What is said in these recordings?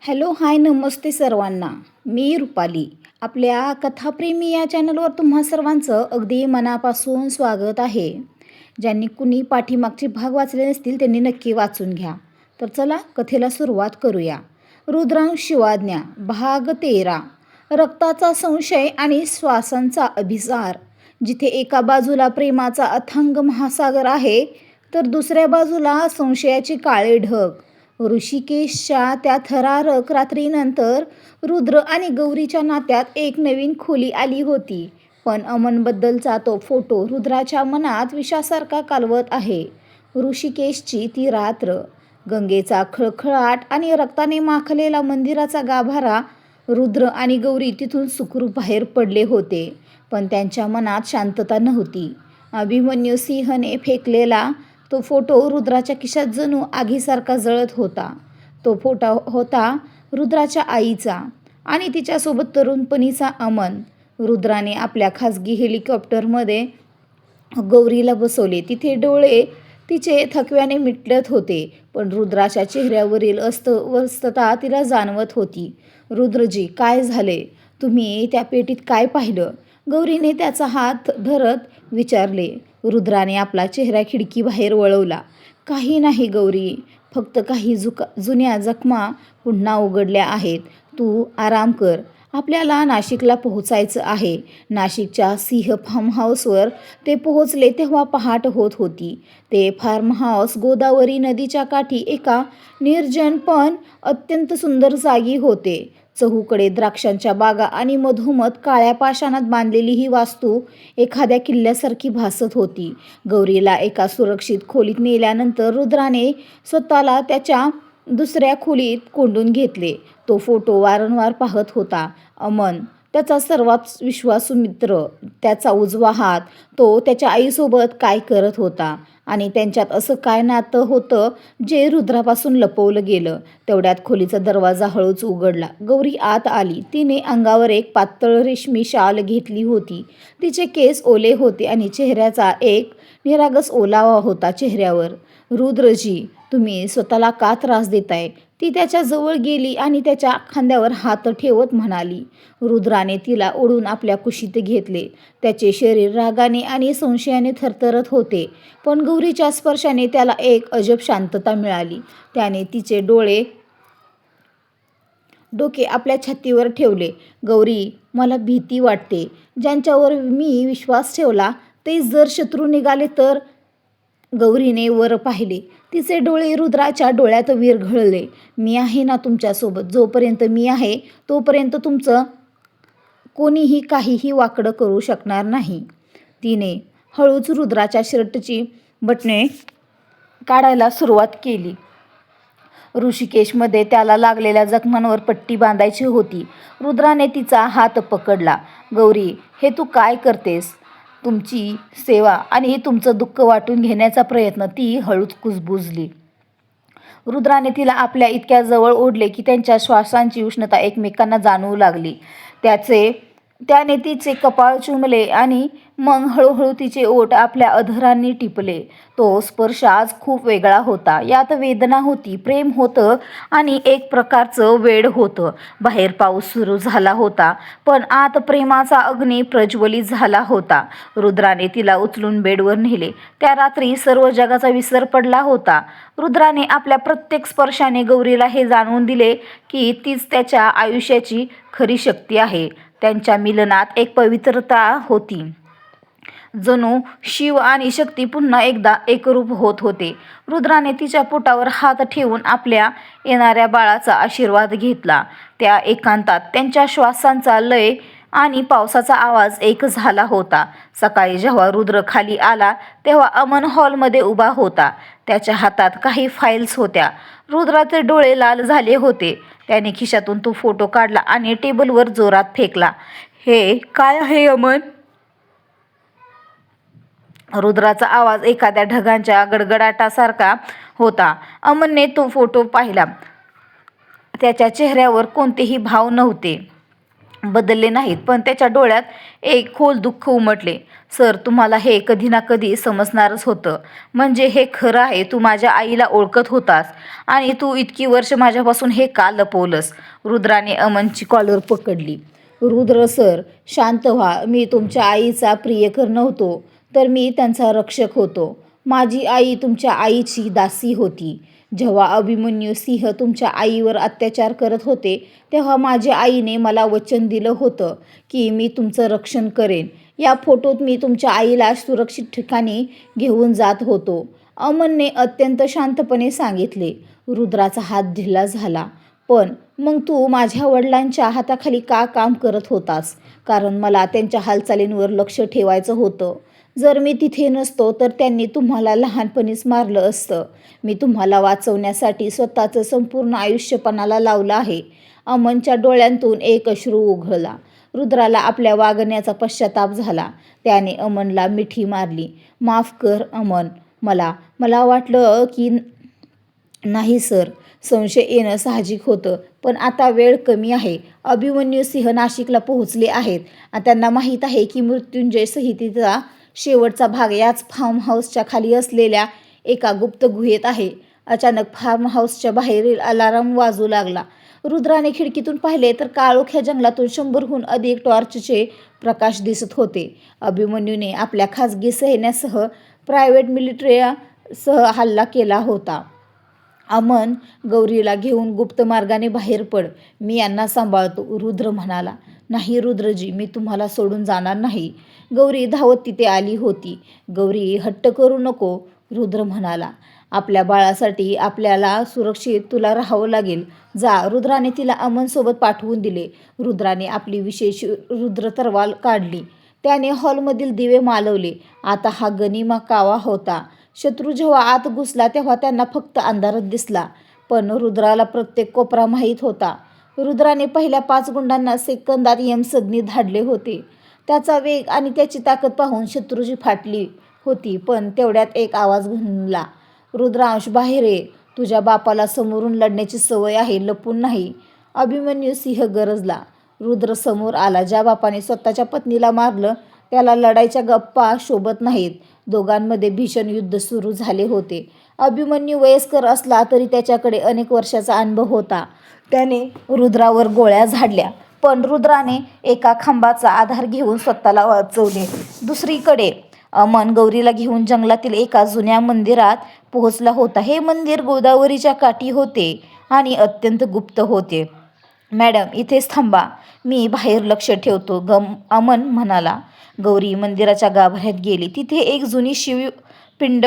Hello hi नमस्ते सर्वांना. मी रुपाली. आपल्या कथाप्रेमी या चॅनलवर तुम्हा सर्वांचं अगदी मनापासून स्वागत आहे. ज्यांनी कुणी पाठीमागचे भाग वाचले नसतील त्यांनी नक्की वाचून घ्या. तर चला कथेला सुरुवात करूया. रुद्रांश शिवाज्ञा भाग 13. रक्ताचा संशय आणि श्वासांचा अभिसार. जिथे एका बाजूला प्रेमाचा अथांग महासागर आहे तर दुसऱ्या बाजूला संशयाचे काळे ढग. ऋषिकेशच्या त्या थरारक रात्रीनंतर रुद्र आणि गौरीच्या नात्यात एक नवीन खोली आली होती. पण अमनबद्दलचा तो फोटो रुद्राच्या मनात विषासारखा कालवत आहे. ऋषिकेशची ती रात्र, गंगेचा खळखळाट आणि रक्ताने माखलेला मंदिराचा गाभारा. रुद्र आणि गौरी तिथून सुखरूप बाहेर पडले होते, पण त्यांच्या मनात शांतता नव्हती. अभिमन्यू सिंहने फेकलेला तो फोटो रुद्राच्या खिशात जणू आगीसारखा जळत होता. तो फोटो होता रुद्राच्या आईचा आणि तिच्यासोबत तरुणपणीचा अमन. रुद्राने आपल्या खाजगी हेलिकॉप्टरमध्ये गौरीला बसवले. तिथे डोळे तिचे थकव्याने मिटत होते, पण रुद्राच्या चेहऱ्यावरील अस्वस्थता तिला जाणवत होती. रुद्रजी, काय झाले? तुम्ही त्या पेटीत काय पाहिलं? गौरीने त्याचा हात धरत विचारले. रुद्राने आपला चेहरा खिडकीबाहेर वळवला. काही नाही गौरी, फक्त काही जुन्या जखमा पुन्हा उघडल्या आहेत. तू आराम कर. आपल्याला नाशिकला पोहोचायचं आहे. नाशिकच्या सिंह फार्म हाऊसवर ते पोहोचले तेव्हा पहाट होत होती. ते फार्म हाऊस गोदावरी नदीच्या काठी एका निर्जन पण अत्यंत सुंदर जागी होते. चहूकडे द्राक्षांच्या बागा आणि मधोमध काळ्या पाषाणात बांधलेली ही वास्तू एखाद्या किल्ल्यासारखी भासत होती. गौरीला एका सुरक्षित खोलीत नेल्यानंतर रुद्राने स्वतःला त्याच्या दुसऱ्या खोलीत कोंडून घेतले. तो फोटो वारंवार पाहत होता. अमन, त्याचा सर्वात विश्वासू मित्र, त्याचा उजवा हात, तो त्याच्या आईसोबत काय करत होता आणि त्यांच्यात असं काय नातं होतं जे रुद्रापासून लपवलं गेलं. तेवढ्यात खोलीचा दरवाजा हळूच उघडला. गौरी आत आली. तिने अंगावर एक पातळ रेशमी शाल घेतली होती. तिचे केस ओले होते आणि चेहऱ्याचा एक निरागस ओलावा होता चेहऱ्यावर. रुद्रजी, तुम्ही स्वतःला का त्रास देताय? ती त्याच्या जवळ गेली आणि त्याच्या खांद्यावर हात ठेवत म्हणाली. रुद्राने तिला ओढून आपल्या कुशीत घेतले. त्याचे शरीर रागाने आणि संशयाने थरथरत होते, पण गौरीच्या स्पर्शाने त्याला एक अजब शांतता मिळाली. त्याने तिचे डोके आपल्या छातीवर ठेवले. गौरी, मला भीती वाटते. ज्यांच्यावर मी विश्वास ठेवला तेच जर शत्रू निघाले तर? गौरीने वर पाहिले. तिचे डोळे रुद्राच्या डोळ्यात विरघळले. मी आहे ना तुमच्यासोबत. जोपर्यंत मी आहे तोपर्यंत तुमचं कोणीही काहीही वाकडं करू शकणार नाही. तिने हळूच रुद्राच्या शर्टची बटणे काढायला सुरुवात केली. ऋषिकेशमध्ये त्याला लागलेल्या जखमांवर पट्टी बांधायची होती. रुद्राने तिचा हात पकडला. गौरी, हे तू काय करतेस? तुमची सेवा आणि तुमचं दुःख वाटून घेण्याचा प्रयत्न. ती हळूच कुजबुजली. रुद्राने तिला आपल्या इतक्या जवळ ओढले की त्यांच्या श्वासांची उष्णता एकमेकांना जाणवू लागली. त्याने तिचे कपाळ चुंबले आणि मग हळूहळू तिचे ओठ आपल्या अधरांनी टिपले. तो स्पर्श आज खूप वेगळा होता. यात वेदना होती, प्रेम होतं आणि एक प्रकारचं वेड होतं. बाहेर पाऊस सुरू झाला होता, पण आत प्रेमाचा अग्नी प्रज्वलित झाला होता. रुद्राने तिला उचलून बेडवर नेले. त्या रात्री सर्व जगाचा विसर पडला होता. रुद्राने आपल्या प्रत्येक स्पर्शाने गौरीला हे जाणवून दिले की तीच त्याच्या आयुष्याची खरी शक्ती आहे. त्यांच्या मिलनात एक पवित्रता होती. जणू शिव आणि शक्ती पुन्हा एकदा एकरूप होत होते. रुद्राने तिच्या पोटावर हात ठेवून आपल्या येणाऱ्या बाळाचा आशीर्वाद घेतला. त्या एकांतात त्यांच्या श्वासांचा लय आणि पावसाचा आवाज एक झाला होता. सकाळी जेव्हा रुद्र खाली आला तेव्हा अमन हॉलमध्ये उभा होता. त्याच्या हातात काही फाईल्स होत्या. रुद्राचे डोळे लाल झाले होते. त्याने खिशातून तो फोटो काढला आणि टेबलवर जोरात फेकला. हे काय आहे अमन? रुद्राचा आवाज एखाद्या ढगांच्या गडगडाटासारखा होता. अमनने तो फोटो पाहिला. त्याच्या चेहऱ्यावर कोणतेही भाव नव्हते. बदलले नाहीत, पण त्याच्या डोळ्यात एक खोल दुःख उमटले. सर, तुम्हाला हे कधी ना कधी समजणारच होतं. म्हणजे हे खरं आहे, तू माझ्या आईला ओळखत होतास आणि तू इतकी वर्ष माझ्यापासून हे का लपवलंस? रुद्राने अमनची कॉलर पकडली. रुद्र सर, शांत व्हा. मी तुमच्या आईचा प्रियकर नव्हतो, तर मी त्यांचा रक्षक होतो. माझी आई तुमच्या आईची दासी होती. जेव्हा अभिमन्यू सिंह तुमच्या आईवर अत्याचार करत होते, तेव्हा माझ्या आईने मला वचन दिलं होतं की मी तुमचं रक्षण करेन. या फोटोत मी तुमच्या आईला सुरक्षित ठिकाणी घेऊन जात होतो, अमनने अत्यंत शांतपणे सांगितले. रुद्राचा हात ढिला झाला. पण मग तू माझ्या वडिलांच्या हाताखाली का काम करत होतास? कारण मला त्यांच्या हालचालींवर लक्ष ठेवायचं होतं. जर मी तिथे नसतो तर त्यांनी तुम्हाला लहानपणीच मारलं असतं. मी तुम्हाला वाचवण्यासाठी स्वतःचं संपूर्ण आयुष्य पणाला लावलं आहे. अमनच्या डोळ्यांतून एक अश्रू ओघळला. रुद्राला आपल्या वागण्याचा पश्चाताप झाला. त्याने अमनला मिठी मारली. माफ कर अमन, मला वाटलं की नाही सर. संशय येणं साहजिक होतं, पण आता वेळ कमी आहे. अभिमन्यू सिंह नाशिकला पोहोचले आहेत आणि त्यांना माहीत आहे की मृत्युंजय संहितेचा शेवटचा भाग याच फार्म हाऊसच्या खाली असलेल्या एका गुप्त गुहेत आहे. अचानक फार्म हाऊसच्या बाहेरील अलार्म वाजू लागला. रुद्राने खिडकीतून पाहिले तर काळोख्या जंगलातून 100हून अधिक टॉर्चचे प्रकाश दिसत होते. अभिमन्यूने आपल्या खासगी सैन्यासह प्रायव्हेट मिलिटरीसह हल्ला केला होता. अमन, गौरीला घेऊन गुप्त मार्गाने बाहेर पड. मी यांना सांभाळतो, रुद्र म्हणाला. नाही रुद्रजी, मी तुम्हाला सोडून जाणार नाही. गौरी धावत तिथे आली होती. गौरी, हट्ट करू नको, रुद्र म्हणाला. आपल्या बाळासाठी आपल्याला सुरक्षित तुला राहावं लागेल. जा. रुद्राने तिला अमनसोबत पाठवून दिले. रुद्राने आपली विशेष रुद्र तरवार काढली. त्याने हॉलमधील दिवे मालवले. आता हा गनिमा कावा होता. शत्रू जेव्हा आत घुसला तेव्हा त्यांना फक्त अंधारच दिसला, पण रुद्राला प्रत्येक कोपरा माहीत होता. रुद्राने पहिल्या 5 गुंडांना सेकंदात यमसदनी धाडले होते. त्याचा वेग आणि त्याची ताकद पाहून शत्रूची फाटली होती, पण तेवढ्यात एक आवाज घुमला. रुद्रांश, बाहेर ये. तुझ्या बापाला समोरून लढण्याची सवय आहे, लपून नाही. अभिमन्यू सिंह गरजला. रुद्र समोर आला. ज्या बापाने स्वतःच्या पत्नीला मारलं त्याला लढायच्या गप्पा शोभत नाहीत. दोघांमध्ये भीषण युद्ध सुरू झाले होते. अभिमन्यू वयस्कर असला तरी त्याच्याकडे अनेक वर्षाचा अनुभव होता. त्याने रुद्रावर गोळ्या झाडल्या, पण रुद्राने एका खांबाचा आधार घेऊन स्वतःला वाचवले. दुसरीकडे अमन गौरीला घेऊन जंगलातील एका जुन्या मंदिरात पोहोचला होता. हे मंदिर गोदावरीच्या काठी होते आणि अत्यंत गुप्त होते. मॅडम, इथेच थांबा, मी बाहेर लक्ष ठेवतो, अमन म्हणाला. गौरी मंदिराच्या गाभाऱ्यात गेली. तिथे एक जुनी शिवपिंड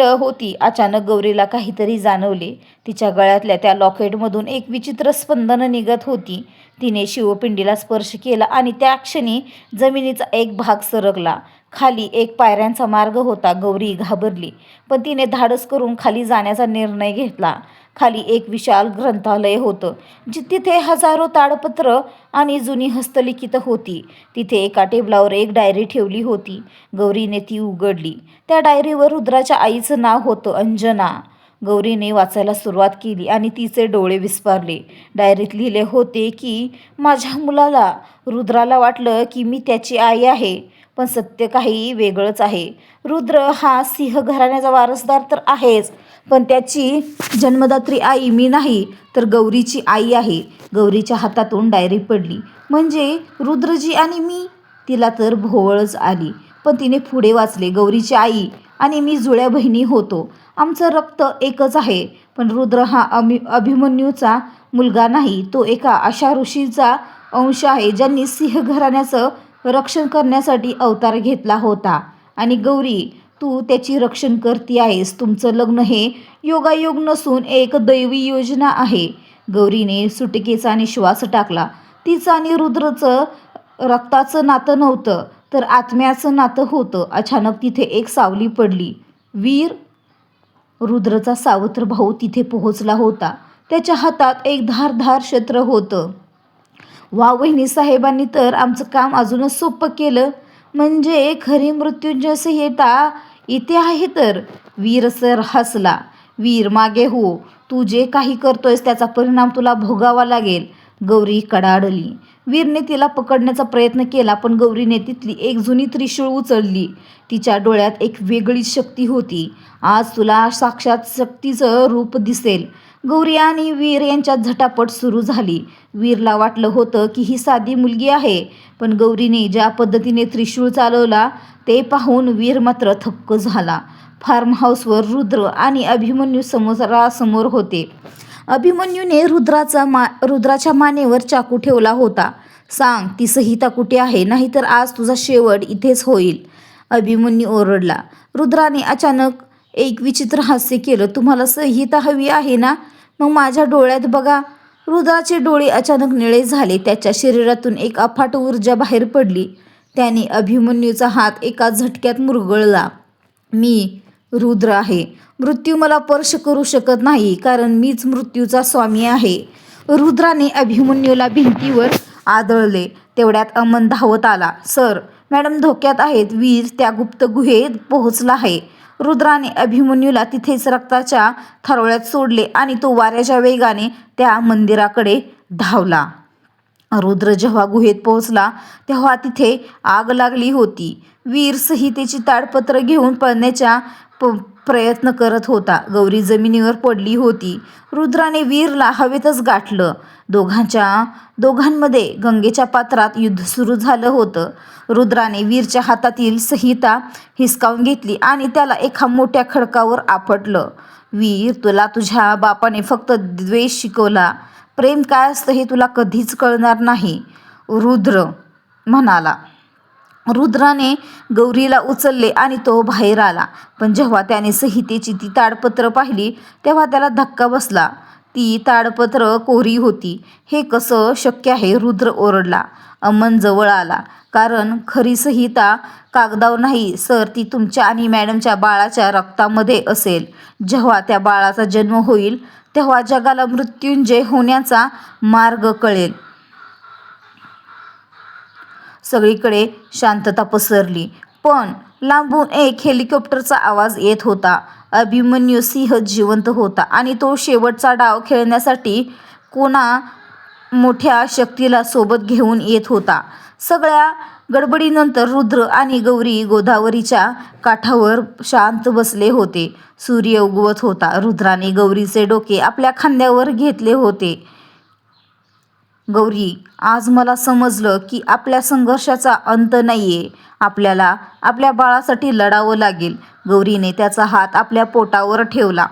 होती. अचानक गौरीला काहीतरी जाणवले. तिच्या गळ्यातल्या त्या लॉकेटमधून एक विचित्र स्पंदन निघत होती. तिने शिवपिंडीला स्पर्श केला आणि त्या क्षणी जमिनीचा एक भाग सरकला. खाली एक पायऱ्यांचा मार्ग होता. गौरी घाबरली, पण तिने धाडस करून खाली जाण्याचा निर्णय घेतला. खाली एक विशाल ग्रंथालय होतं. तिथे हजारो ताडपत्र आणि जुनी हस्तलिखित होती. तिथे एका टेबलावर एक डायरी ठेवली होती. गौरीने ती उघडली. त्या डायरीवर रुद्राच्या आईचं नाव होतं, अंजना. गौरीने वाचायला सुरुवात केली आणि तिचे डोळे विस्फारले. डायरीत लिहिले होते की माझ्या मुलाला रुद्राला वाटलं की मी त्याची आई आहे, पण सत्य काही वेगळंच आहे. रुद्र हा सिंह घराण्याचा वारसदार तर आहेच, पण त्याची जन्मदात्री आई मी नाही, तर गौरीची आई आहे. गौरीच्या हातातून डायरी पडली. म्हणजे रुद्रजी आणि मी? तिला तर भोवळच आली, पण तिने पुढे वाचले. गौरीची आई आणि मी जुळ्या बहिणी होतो. आमचं रक्त एकच आहे. पण रुद्र हा अभिमन्यूचा मुलगा नाही. तो एका अशा ऋषीचा अंश आहे ज्यांनी सिंह घराण्याचं रक्षण करण्यासाठी अवतार घेतला होता. आणि गौरी, तू त्याची रक्षण करती आहेस. तुमचं लग्न हे योगायोग नसून एक दैवी योजना आहे. गौरीने सुटकेचा निश्वास टाकला. तिचं आणि रुद्रचं रक्ताचं नातं नव्हतं, तर आत्म्याचं नातं होतं. अचानक तिथे एक सावली पडली. वीर, रुद्रचा सावत्र भाऊ तिथे पोहोचला होता. त्याच्या हातात एक धारदार शस्त्र होतं. वा वहिनी साहेबांनी तर आमचं काम अजूनच सोपं केलं. म्हणजे खरी मृत्युंजय संहिता इथे आहे तर? वीर सर हसला. वीर, मागे हो. तू जे काही करतोयस त्याचा परिणाम तुला भोगावा लागेल. गौरी कडाडली. वीरने तिला पकडण्याचा प्रयत्न केला, पण गौरीने तिथली एक जुनी त्रिशूळ उचलली. तिच्या डोळ्यात एक वेगळीच शक्ती होती. आज तुला साक्षात शक्तीचं रूप दिसेल. गौरी आणि वीर यांच्यात झटापट सुरू झाली. वीरला वाटलं होतं की ही साधी मुलगी आहे, पण गौरीने ज्या पद्धतीने त्रिशूळ चालवला ते पाहून वीर मात्र थक्क झाला. फार्म हाऊसवर रुद्र आणि अभिमन्यू समोरासमोर होते. अभिमन्यूने रुद्राच्या मानेवर चाकू ठेवला होता. सांग, ती संहिता कुठे आहे? नाहीतर आज तुझा शेवट इथेच होईल. अभिमन्यू ओरडला. रुद्राने अचानक एक विचित्र हास्य केलं. तुम्हाला संहिता हवी आहे ना? मग माझ्या डोळ्यात बघा. रुद्राचे डोळे अचानक निळे झाले. त्याच्या शरीरातून एक अफाट ऊर्जा बाहेर पडली. त्याने अभिमन्यूचा हात एका झटक्यात मुरगळला. मी रुद्र आहे. मृत्यू मला स्पर्श करू शकत नाही, कारण मीच मृत्यूचा स्वामी आहे. रुद्राने अभिमन्यूला भिंतीवर आदळले. तेवढ्यात अमन धावत आला. सर, मॅडम धोक्यात आहेत. वीर त्या गुप्त गुहेत पोहोचला आहे. रुद्राने अभिमन्यूला तिथेच रक्ताच्या थारोळ्यात सोडले आणि तो वाऱ्याच्या वेगाने त्या मंदिराकडे धावला. रुद्र जेव्हा गुहेत पोहोचला तेव्हा तिथे आग लागली होती. वीर संहितेची ताडपत्र घेऊन पळण्याचा प्रयत्न करत होता. गौरी जमिनीवर पडली होती. रुद्राने वीरला हवेतच गाठलं. दोघांमध्ये गंगेच्या पात्रात युद्ध सुरू झालं होतं. रुद्राने वीरच्या हातातील संहिता हिसकावून घेतली आणि त्याला एका मोठ्या खडकावर आपटलं. वीर, तुला तुझ्या बापाने फक्त द्वेष शिकवला. प्रेम काय असतं हे तुला कधीच कळणार नाही, रुद्र म्हणाला. रुद्राने गौरीला उचलले आणि तो बाहेर आला. पण जेव्हा त्याने संहितेची ती ताडपत्र पाहिली तेव्हा त्याला धक्का बसला. ती ताडपत्र कोरी होती. हे कसं शक्य आहे? रुद्र ओरडला. अमन जवळ आला. कारण खरी संहिता कागदावर नाही सर, ती तुमच्या आणि मॅडमच्या बाळाच्या रक्तामध्ये असेल. जेव्हा त्या बाळाचा जन्म होईल तेव्हा जगाला मृत्युंजय होण्याचा मार्ग कळेल. सगळीकडे शांतता पसरली. पण लांबून एक हेलिकॉप्टरचा आवाज येत होता. अभिमन्यू सिंह जिवंत होता आणि तो शेवटचा डाव खेळण्यासाठी कोणा मोठ्या शक्तीला सोबत घेऊन येत होता. सगळ्या गडबडीनंतर रुद्र आणि गौरी गोदावरीच्या काठावर शांत बसले होते. सूर्य उगवत होता. रुद्राने गौरीचे डोके आपल्या खांद्यावर घेतले होते. गौरी, आज मला समजलं की आपल्या संघर्षाचा अंत नाहीये. आपल्याला आपल्या बाळासाठी लढावं लागेल. गौरीने त्याचा हात आपल्या पोटावर ठेवला.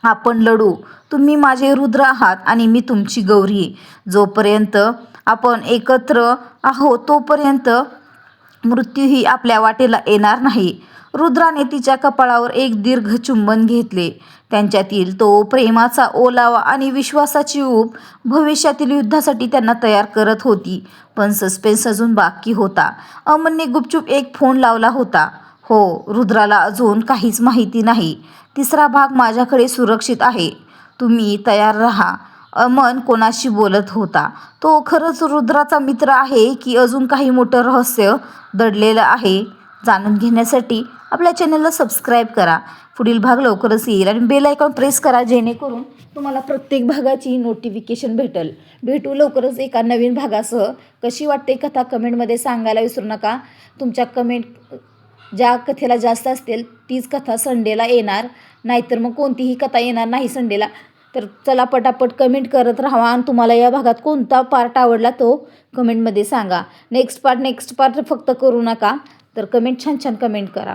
आपण लढू. तुम्ही माझे रुद्र आहात आणि मी तुमची गौरी. जोपर्यंत आपण एकत्र आहोत तोपर्यंत मृत्यूही आपल्या वाटेला येणार नाही. रुद्राने तिच्या कपाळावर एक दीर्घ चुंबन घेतले. त्यांच्यातील तो प्रेमाचा ओलावा आणि विश्वासाची ऊब भविष्यातील युद्धासाठी त्यांना तयार करत होती. पण सस्पेन्स अजून बाकी होता. अमनने गुपचूप एक फोन लावला होता. हो, रुद्राला अजून काहीच माहिती नाही. तिसरा भाग माझ्याकडे सुरक्षित आहे. तुम्ही तयार राहा. अमन कोणाशी बोलत होता? तो खरंच रुद्राचा मित्र आहे की अजून काही मोठं रहस्य दडलेलं आहे? जाणून घेण्यासाठी आपल्या चॅनलला सबस्क्राईब करा. पुढील भाग लवकरच येईल आणि बेल आयकॉन प्रेस करा, जेणेकरून तुम्हाला प्रत्येक भागाची नोटिफिकेशन भेटेल. भेटू लवकरच एका नवीन भागासह. कशी वाटते कथा कमेंटमध्ये सांगायला विसरू नका. तुमच्या कमेंट ज्या कथेला जास्त असतील तीच कथा संडेला येणार, नाहीतर मग कोणतीही कथा येणार नाही संडेला. तर चला पटापट कमेंट करत राहा आणि तुम्हाला या भागात कोणता पार्ट आवडला तो कमेंटमध्ये सांगा. नेक्स्ट पार्ट फक्त करू नका. तर छान कमेंट करा.